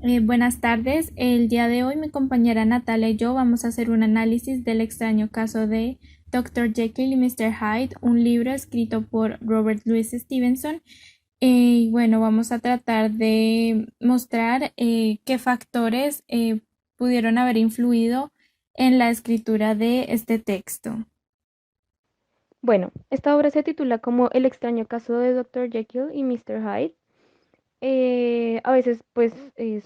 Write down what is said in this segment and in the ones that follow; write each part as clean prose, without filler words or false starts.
Buenas tardes. El día de hoy mi compañera Natalia y yo vamos a hacer un análisis del extraño caso de Dr. Jekyll y Mr. Hyde, un libro escrito por Robert Louis Stevenson. Y bueno, vamos a tratar de mostrar qué factores pudieron haber influido en la escritura de este texto. Bueno, esta obra se titula como El extraño caso de Dr. Jekyll y Mr. Hyde. A veces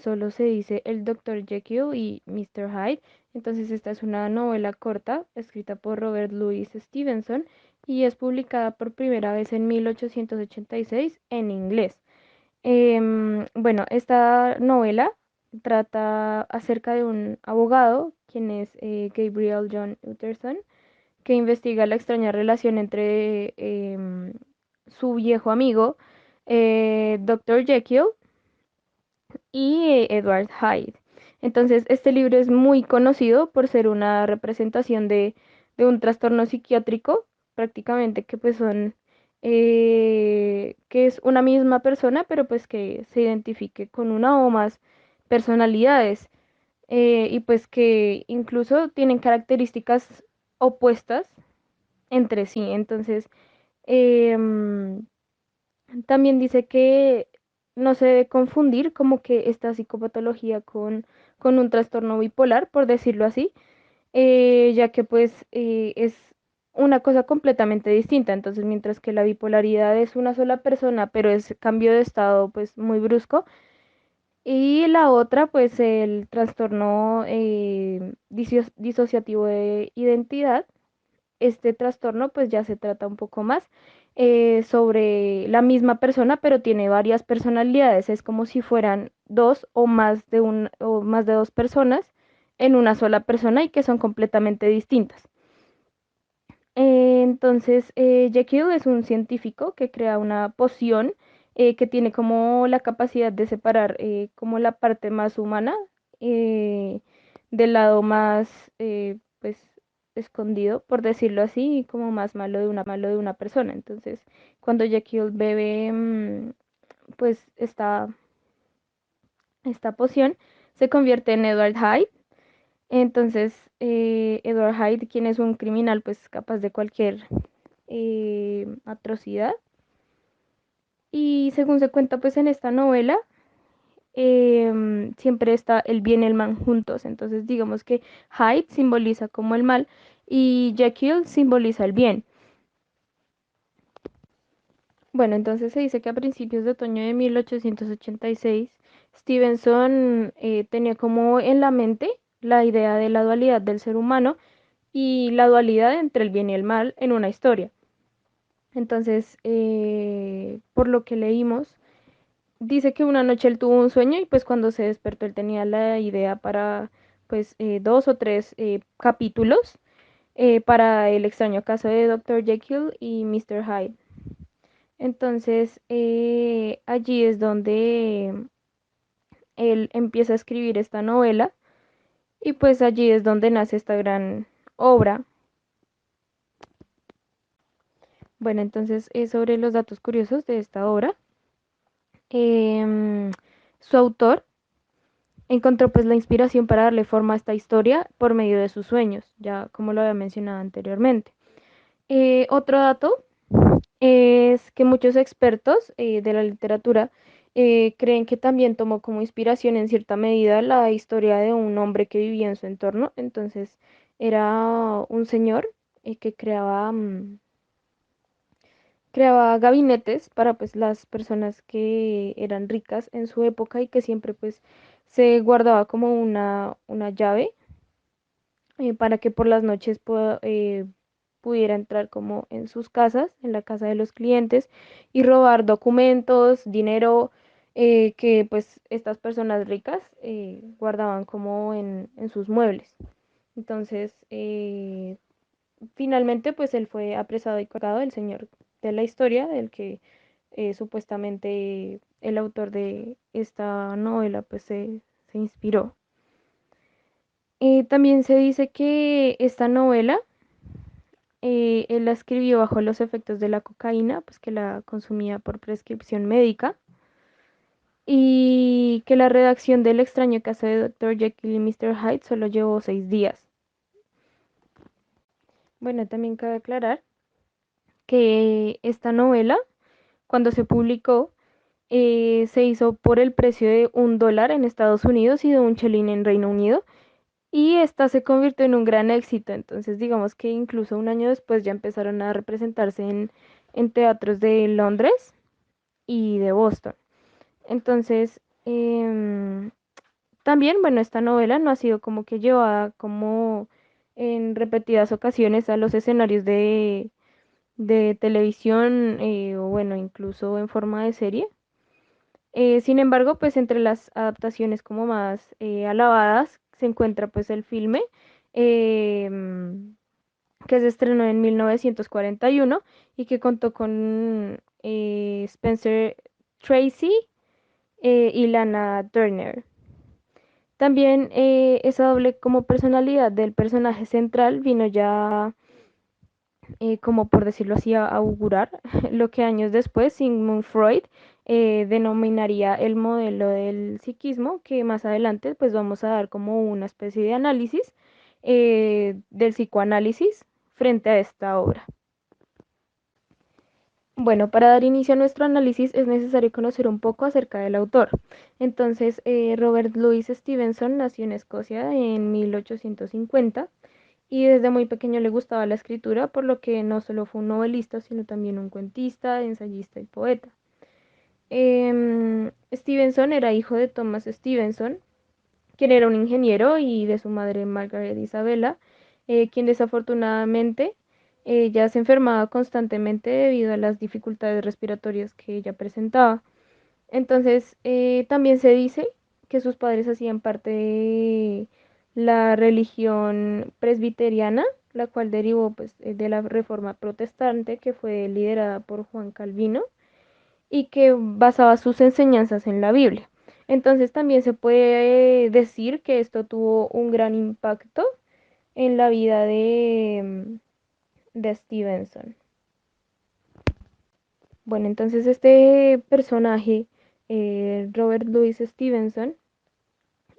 solo se dice el Dr. Jekyll y Mr. Hyde. Entonces esta es una novela corta escrita por Robert Louis Stevenson y es publicada por primera vez en 1886 en inglés. Bueno, esta novela trata acerca de un abogado, quien es Gabriel John Utterson, que investiga la extraña relación entre su viejo amigo, Dr. Jekyll, y Edward Hyde. Entonces, este libro es muy conocido por ser una representación de un trastorno psiquiátrico, prácticamente que pues son, que es una misma persona, pero pues que se identifique con una o más personalidades, y pues que incluso tienen características opuestas entre sí. Entonces, em, también dice que no se debe confundir como que esta psicopatología con un trastorno bipolar, por decirlo así, ya que es una cosa completamente distinta. Entonces, mientras que la bipolaridad es una sola persona, pero es cambio de estado pues muy brusco, y la otra pues el trastorno disociativo de identidad, este trastorno pues ya se trata un poco más sobre la misma persona, pero tiene varias personalidades. Es como si fueran dos o más de o más de dos personas en una sola persona y que son completamente distintas. Jekyll es un científico que crea una poción que tiene como la capacidad de separar como la parte más humana eh, del lado más pues escondido, por decirlo así, y como más malo de una persona. Entonces, cuando Jekyll bebe pues esta poción, se convierte en Edward Hyde. Entonces, Edward Hyde, quien es un criminal pues capaz de cualquier atrocidad. Y según se cuenta pues en esta novela, siempre está el bien y el mal juntos. Entonces digamos que Hyde simboliza como el mal y Jekyll simboliza el bien. Bueno, entonces se dice que a principios de otoño de 1886, Stevenson tenía como en la mente la idea de la dualidad del ser humano y la dualidad entre el bien y el mal en una historia. Entonces, por lo que leímos, dice que una noche él tuvo un sueño y pues cuando se despertó él tenía la idea para pues dos o tres capítulos para el extraño caso de Dr. Jekyll y Mr. Hyde. Entonces allí es donde él empieza a escribir esta novela y pues allí es donde nace esta gran obra. Bueno, entonces sobre los datos curiosos de esta obra. em, Su autor encontró pues la inspiración para darle forma a esta historia por medio de sus sueños, ya como lo había mencionado anteriormente. Otro dato es que muchos expertos de la literatura creen que también tomó como inspiración en cierta medida la historia de un hombre que vivía en su entorno. Entonces era un señor que creaba gabinetes para pues las personas que eran ricas en su época y que siempre pues se guardaba como una llave para que por las noches pudiera entrar como en sus casas, en la casa de los clientes y robar documentos, dinero que pues estas personas ricas guardaban como en sus muebles. Entonces, finalmente, pues él fue apresado y colgado, el señor de la historia, del que supuestamente el autor de esta novela pues se inspiró. También se dice que esta novela él la escribió bajo los efectos de la cocaína, pues que la consumía por prescripción médica. y que la redacción del extraño caso de Dr. Jekyll y Mr. Hyde solo llevó 6 días. Bueno, también cabe aclarar que esta novela, cuando se publicó, se hizo por el precio de $1 en Estados Unidos y de un chelín en Reino Unido, y esta se convirtió en un gran éxito. Entonces, digamos que incluso un año después ya empezaron a representarse en teatros de Londres y de Boston. Entonces, también, bueno, esta novela no ha sido como que llevada como en repetidas ocasiones a los escenarios de televisión, o bueno, incluso en forma de serie. Sin embargo, pues entre las adaptaciones como más alabadas se encuentra pues el filme, em, que se estrenó en 1941 y que contó con Spencer Tracy y Lana Turner. También esa doble como personalidad del personaje central vino ya, como por decirlo así, a augurar lo que años después Sigmund Freud denominaría el modelo del psiquismo, que más adelante pues vamos a dar como una especie de análisis del psicoanálisis frente a esta obra. Bueno, para dar inicio a nuestro análisis es necesario conocer un poco acerca del autor. Entonces, Robert Louis Stevenson nació en Escocia en 1850 y desde muy pequeño le gustaba la escritura, por lo que no solo fue un novelista, sino también un cuentista, ensayista y poeta. Stevenson era hijo de Thomas Stevenson, quien era un ingeniero, y de su madre Margaret Isabella, quien desafortunadamente ya se enfermaba constantemente debido a las dificultades respiratorias que ella presentaba. Entonces, también se dice que sus padres hacían parte de la religión presbiteriana, la cual derivó pues, de la reforma protestante que fue liderada por Juan Calvino y que basaba sus enseñanzas en la Biblia. Entonces también se puede decir que esto tuvo un gran impacto en la vida de Stevenson. Bueno, entonces este personaje, Robert Louis Stevenson,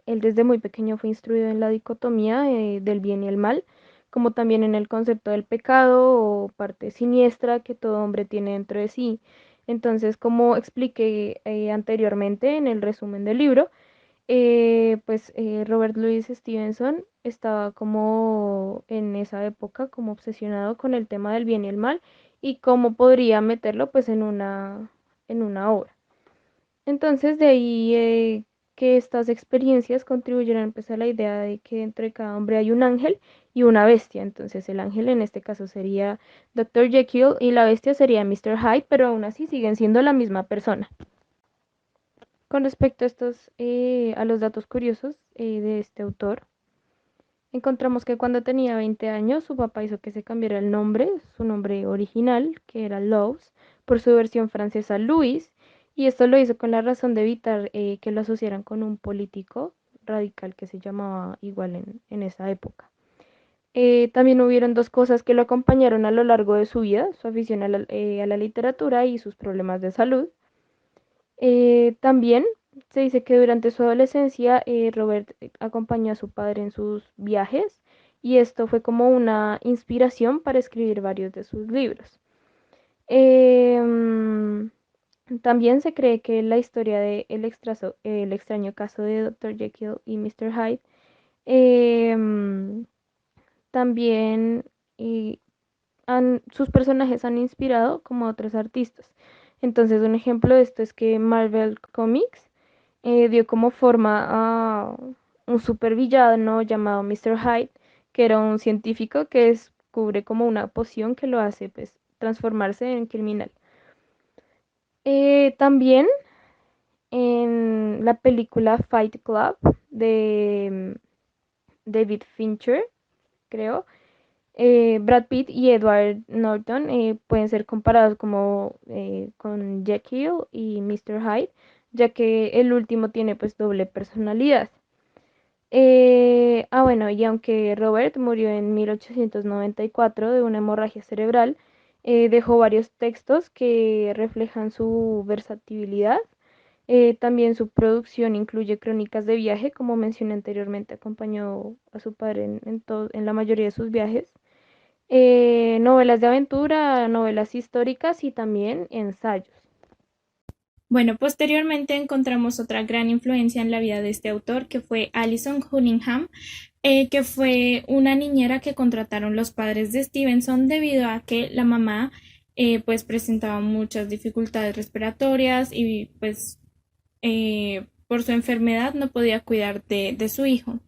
él desde muy pequeño fue instruido en la dicotomía del bien y el mal, como también en el concepto del pecado o parte siniestra que todo hombre tiene dentro de sí. Entonces, como expliqué anteriormente en el resumen del libro, pues Robert Louis Stevenson estaba como en esa época como obsesionado con el tema del bien y el mal y cómo podría meterlo pues en una obra. Entonces, de ahí que estas experiencias contribuyeron pues a la idea de que dentro de cada hombre hay un ángel y una bestia. Entonces, el ángel en este caso sería Dr. Jekyll y la bestia sería Mr. Hyde, pero aún así siguen siendo la misma persona. Con respecto a a los datos curiosos de este autor, encontramos que cuando tenía 20 años, su papá hizo que se cambiara el nombre, su nombre original, que era Loves, por su versión francesa Louis, y esto lo hizo con la razón de evitar que lo asociaran con un político radical que se llamaba igual en esa época. También hubieron dos cosas que lo acompañaron a lo largo de su vida: su afición a la literatura y sus problemas de salud. También se dice que durante su adolescencia Robert acompañó a su padre en sus viajes, y esto fue como una inspiración para escribir varios de sus libros. Em, También se cree que la historia de el extraño caso de Dr. Jekyll y Mr. Hyde em, también eh, sus personajes han inspirado como a otros artistas. Entonces, un ejemplo de esto es que Marvel Comics dio como forma a un supervillano llamado Mr. Hyde, que era un científico que descubre como una poción que lo hace pues transformarse en criminal. También en la película Fight Club de David Fincher, creo, Brad Pitt y Edward Norton pueden ser comparados como con Jekyll y Mr. Hyde, ya que el último tiene pues doble personalidad. Bueno, y aunque Robert murió en 1894 de una hemorragia cerebral, dejó varios textos que reflejan su versatilidad También su producción incluye crónicas de viaje, como mencioné anteriormente, acompañó a su padre en la mayoría de sus viajes. Novelas de aventura, novelas históricas y también ensayos. Bueno, posteriormente encontramos otra gran influencia en la vida de este autor, que fue Alison Cunningham, que fue una niñera que contrataron los padres de Stevenson debido a que la mamá pues presentaba muchas dificultades respiratorias y pues por su enfermedad no podía cuidar de su hijo.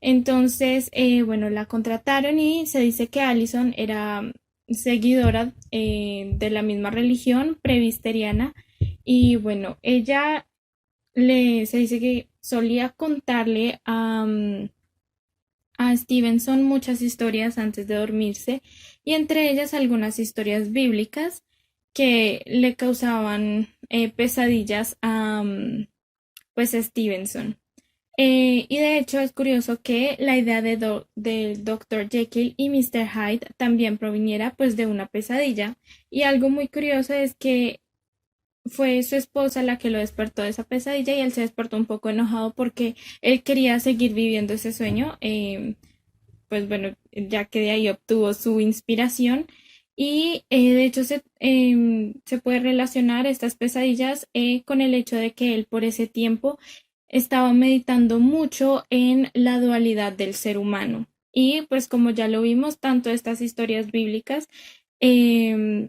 Entonces, bueno, la contrataron y se dice que Allison era seguidora de la misma religión presbiteriana y bueno, ella se dice que solía contarle a Stevenson muchas historias antes de dormirse y entre ellas algunas historias bíblicas que le causaban pesadillas pues a Stevenson. Y de hecho es curioso que la idea del Dr. Jekyll y Mr. Hyde también proviniera pues de una pesadilla. Y algo muy curioso es que fue su esposa la que lo despertó de esa pesadilla y él se despertó un poco enojado porque él quería seguir viviendo ese sueño. Pues bueno, ya que de ahí obtuvo su inspiración. Y de hecho se puede relacionar estas pesadillas con el hecho de que él por ese tiempo estaba meditando mucho en la dualidad del ser humano. Y pues como ya lo vimos, tanto estas historias bíblicas eh,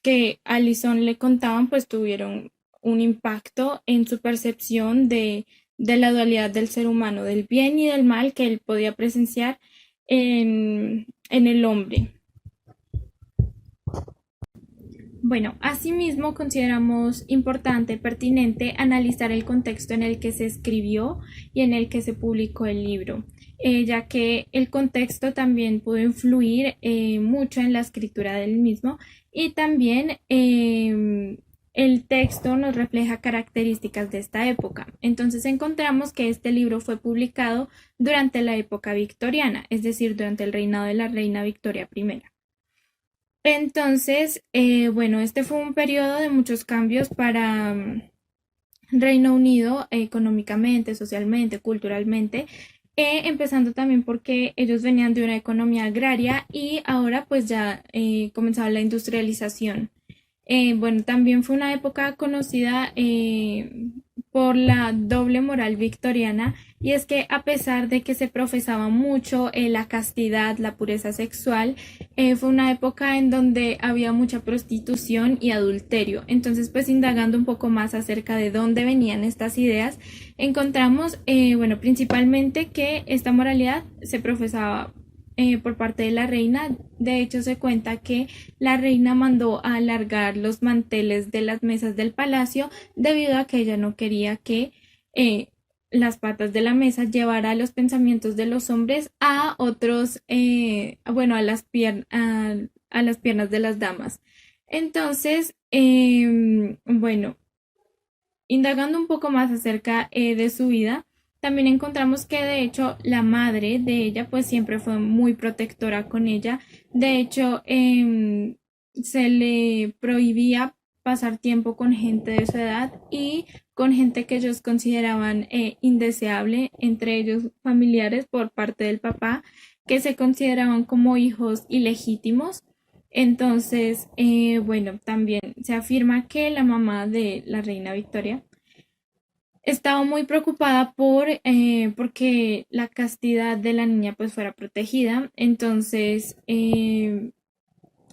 que Allison le contaban, pues tuvieron un impacto en su percepción de la dualidad del ser humano, del bien y del mal que él podía presenciar en el hombre. Bueno, asimismo consideramos importante y pertinente analizar el contexto en el que se escribió y en el que se publicó el libro, ya que el contexto también pudo influir mucho en la escritura del mismo y también el texto nos refleja características de esta época. Entonces encontramos que este libro fue publicado durante la época victoriana, es decir, durante el reinado de la reina Victoria I. Entonces, bueno, este fue un periodo de muchos cambios para Reino Unido económicamente, socialmente, culturalmente, empezando también porque ellos venían de una economía agraria y ahora pues ya comenzaba la industrialización. Bueno, también fue una época conocida por la doble moral victoriana y es que a pesar de que se profesaba mucho la castidad, la pureza sexual, fue una época en donde había mucha prostitución y adulterio. Entonces, pues indagando un poco más acerca de dónde venían estas ideas, encontramos, bueno, principalmente que esta moralidad se profesaba por parte de la reina. De hecho, se cuenta que la reina mandó a alargar los manteles de las mesas del palacio debido a que ella no quería que las patas de la mesa llevara los pensamientos de los hombres a otros, bueno, a las piernas de las damas. Entonces, bueno, indagando un poco más acerca de su vida, también encontramos que de hecho la madre de ella pues siempre fue muy protectora con ella. De hecho, se le prohibía pasar tiempo con gente de su edad y con gente que ellos consideraban indeseable, entre ellos familiares por parte del papá, que se consideraban como hijos ilegítimos. Entonces, bueno, también se afirma que la mamá de la reina Victoria estaba muy preocupada porque la castidad de la niña pues fuera protegida. Entonces,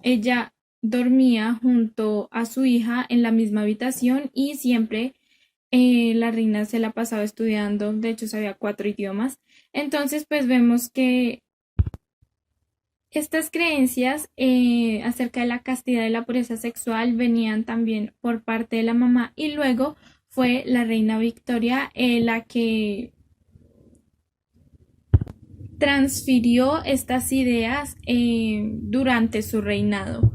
ella dormía junto a su hija en la misma habitación y siempre la reina se la pasaba estudiando. De hecho, sabía 4 idiomas. Entonces, pues vemos que estas creencias acerca de la castidad y la pureza sexual venían también por parte de la mamá y luego fue la reina Victoria la que transfirió estas ideas durante su reinado.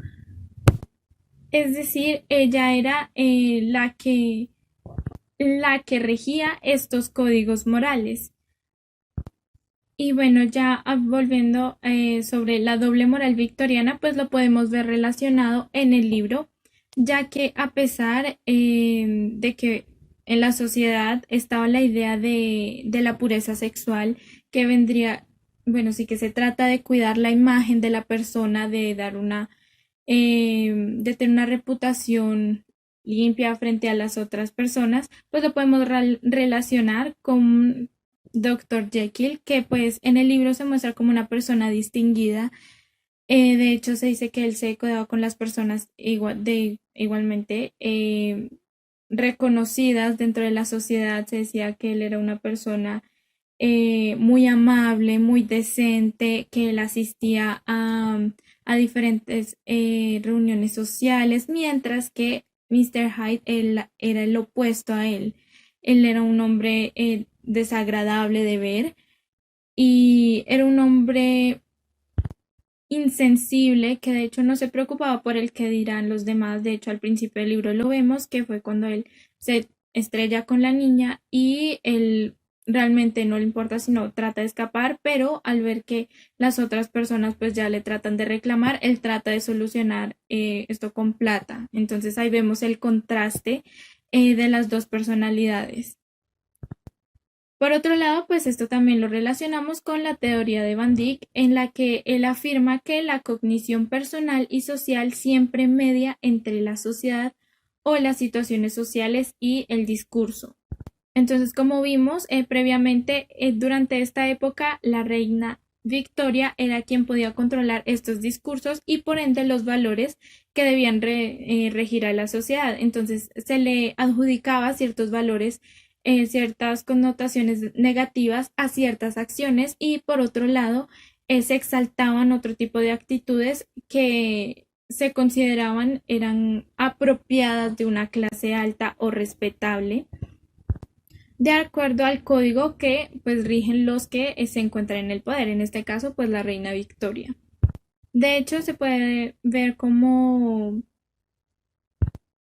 Es decir, ella era la que regía estos códigos morales. Y bueno, ya volviendo sobre la doble moral victoriana, pues lo podemos ver relacionado en el libro, ya que a pesar de que en la sociedad estaba la idea de la pureza sexual que vendría, bueno, sí que se trata de cuidar la imagen de la persona, de dar de tener una reputación limpia frente a las otras personas, pues lo podemos relacionar con Dr. Jekyll, que pues en el libro se muestra como una persona distinguida. De hecho, se dice que él se codeaba con las personas igualmente reconocidas dentro de la sociedad. Se decía que él era una persona muy amable, muy decente, que él asistía a diferentes reuniones sociales, mientras que Mr. Hyde él, era el opuesto a él. Él era un hombre desagradable de ver y era un hombre insensible, que de hecho no se preocupaba por el que dirán los demás. De hecho, al principio del libro lo vemos, que fue cuando él se estrella con la niña y él realmente no le importa sino trata de escapar, pero al ver que las otras personas pues ya le tratan de reclamar, él trata de solucionar esto con plata. Entonces ahí vemos el contraste de las dos personalidades. Por otro lado, pues esto también lo relacionamos con la teoría de Van Dyck, en la que él afirma que la cognición personal y social siempre media entre la sociedad o las situaciones sociales y el discurso. Entonces, como vimos previamente, durante esta época, la reina Victoria era quien podía controlar estos discursos y por ende los valores que debían regir a la sociedad. Entonces, se le adjudicaba ciertos valores, ciertas connotaciones negativas a ciertas acciones y por otro lado, se exaltaban otro tipo de actitudes que se consideraban eran apropiadas de una clase alta o respetable de acuerdo al código que pues rigen los que se encuentran en el poder, en este caso pues la reina Victoria. De hecho se puede ver como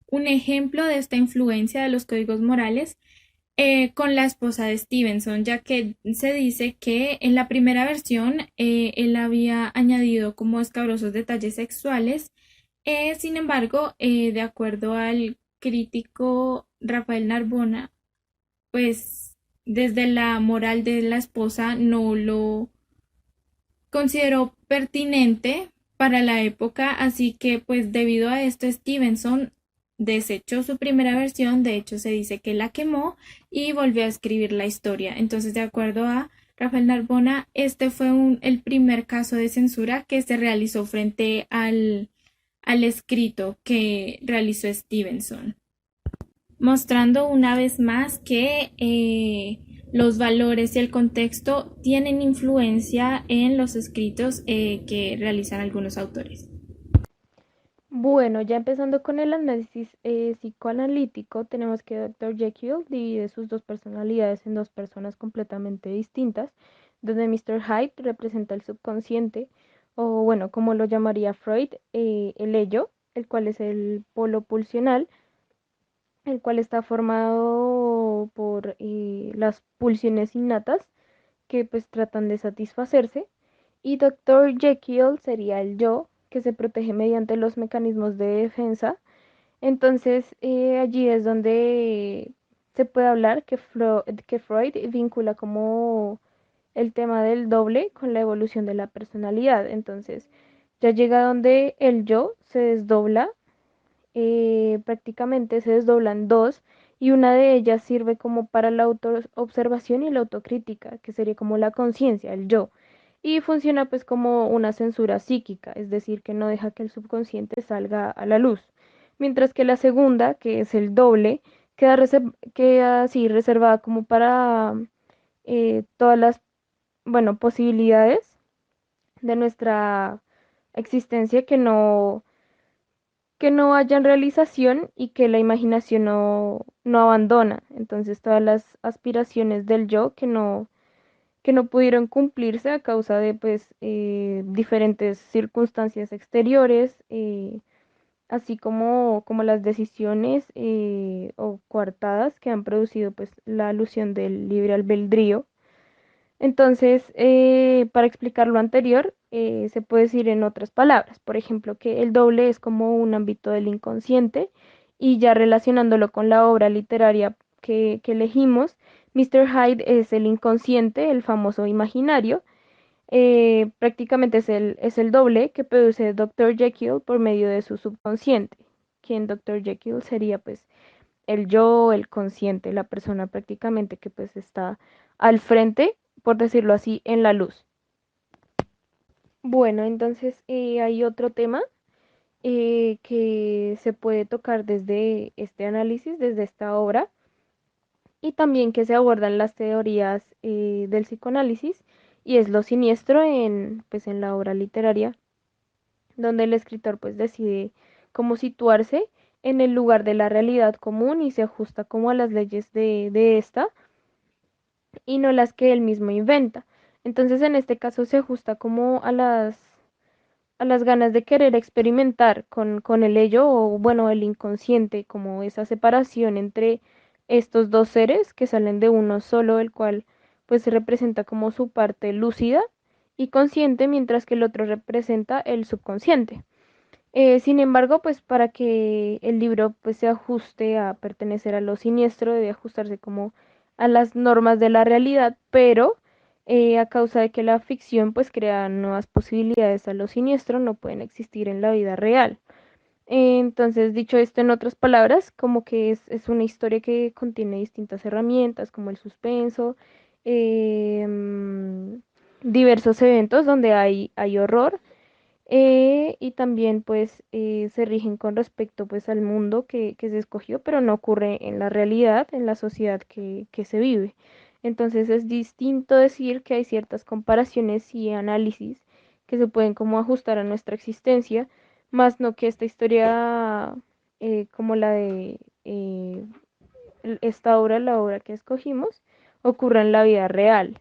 un ejemplo de esta influencia de los códigos morales con la esposa de Stevenson, ya que se dice que en la primera versión él había añadido como escabrosos detalles sexuales. Sin embargo, de acuerdo al crítico Rafael Narbona, pues desde la moral de la esposa no lo consideró pertinente para la época, así que pues debido a esto Stevenson desechó su primera versión. De hecho se dice que la quemó y volvió a escribir la historia. Entonces, de acuerdo a Rafael Narbona, este fue el primer caso de censura que se realizó frente al escrito que realizó Stevenson, mostrando una vez más que los valores y el contexto tienen influencia en los escritos que realizan algunos autores. Bueno, ya empezando con el análisis psicoanalítico, tenemos que Dr. Jekyll divide sus dos personalidades en dos personas completamente distintas, donde Mr. Hyde representa el subconsciente, o bueno, como lo llamaría Freud, el ello, el cual es el polo pulsional, el cual está formado por las pulsiones innatas que pues tratan de satisfacerse, y Dr. Jekyll sería el yo, que se protege mediante los mecanismos de defensa. Entonces, allí es donde se puede hablar que Freud vincula como el tema del doble con la evolución de la personalidad. Entonces, ya llega donde el yo se desdobla, prácticamente se desdoblan dos, y una de ellas sirve como para la autoobservación y la autocrítica, que sería como la conciencia, el yo, y funciona pues como una censura psíquica, es decir, que no deja que el subconsciente salga a la luz, mientras que la segunda, que es el doble, queda así reservada como para todas las, bueno, posibilidades de nuestra existencia que no haya realización y que la imaginación no abandona. Entonces todas las aspiraciones del yo que no pudieron cumplirse a causa de pues diferentes circunstancias exteriores, así como las decisiones o coartadas que han producido pues la alusión del libre albedrío. Entonces, para explicar lo anterior, se puede decir en otras palabras, por ejemplo, que el doble es como un ámbito del inconsciente, y ya relacionándolo con la obra literaria que elegimos, Mr. Hyde es el inconsciente, el famoso imaginario. Prácticamente es el doble que produce Dr. Jekyll por medio de su subconsciente, quien Dr. Jekyll sería pues el yo, el consciente, la persona prácticamente que pues está al frente, por decirlo así, en la luz. Bueno, entonces hay otro tema que se puede tocar desde este análisis, desde esta obra, y también que se abordan las teorías del psicoanálisis, y es lo siniestro en, pues, en la obra literaria, donde el escritor pues decide cómo situarse en el lugar de la realidad común y se ajusta como a las leyes de esta y no las que él mismo inventa. Entonces en este caso se ajusta como a las ganas de querer experimentar con el ello o bueno, el inconsciente, como esa separación entre estos dos seres que salen de uno solo, el cual pues representa como su parte lúcida y consciente, mientras que el otro representa el subconsciente. Sin embargo, pues para que el libro pues se ajuste a pertenecer a lo siniestro, debe ajustarse como a las normas de la realidad, pero a causa de que la ficción pues crea nuevas posibilidades a lo siniestro, no pueden existir en la vida real. Entonces, dicho esto en otras palabras, como que es una historia que contiene distintas herramientas como el suspenso, diversos eventos donde hay horror, y también pues se rigen con respecto pues al mundo que se escogió, pero no ocurre en la realidad, en la sociedad que se vive. Entonces es distinto decir que hay ciertas comparaciones y análisis que se pueden como ajustar a nuestra existencia, más no que esta historia como la de esta obra, la obra que escogimos, ocurra en la vida real.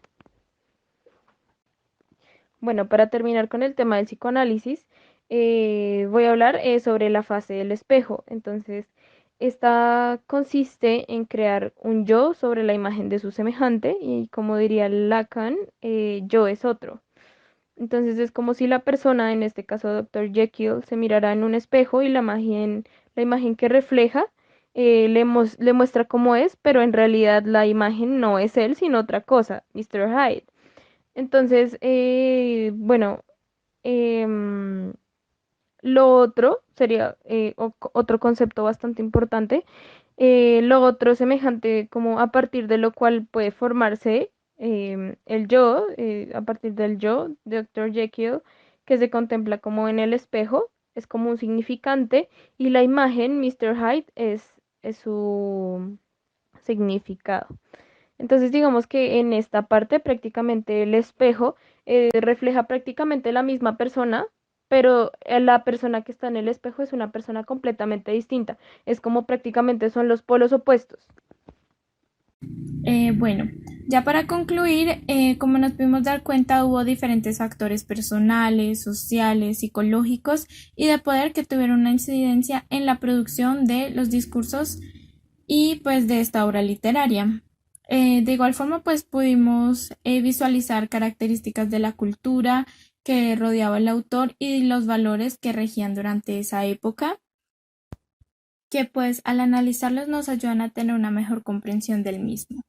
Bueno, para terminar con el tema del psicoanálisis, voy a hablar sobre la fase del espejo. Entonces, esta consiste en crear un yo sobre la imagen de su semejante y como diría Lacan, yo es otro. Entonces es como si la persona, en este caso Dr. Jekyll, se mirara en un espejo y la imagen que refleja le muestra cómo es, pero en realidad la imagen no es él, sino otra cosa, Mr. Hyde. Entonces, bueno, em, lo otro sería otro concepto bastante importante. Lo otro semejante como a partir de lo cual puede formarse el yo, a partir del yo, Dr. Jekyll, que se contempla como en el espejo, es como un significante, y la imagen, Mr. Hyde, es su significado. Entonces digamos que en esta parte prácticamente el espejo refleja prácticamente la misma persona, pero la persona que está en el espejo es una persona completamente distinta. Es como prácticamente son los polos opuestos. Bueno, ya para concluir, como nos pudimos dar cuenta, hubo diferentes factores personales, sociales, psicológicos y de poder que tuvieron una incidencia en la producción de los discursos y pues de esta obra literaria. De igual forma, pues pudimos visualizar características de la cultura que rodeaba al autor y los valores que regían durante esa época, que pues al analizarlos nos ayudan a tener una mejor comprensión del mismo.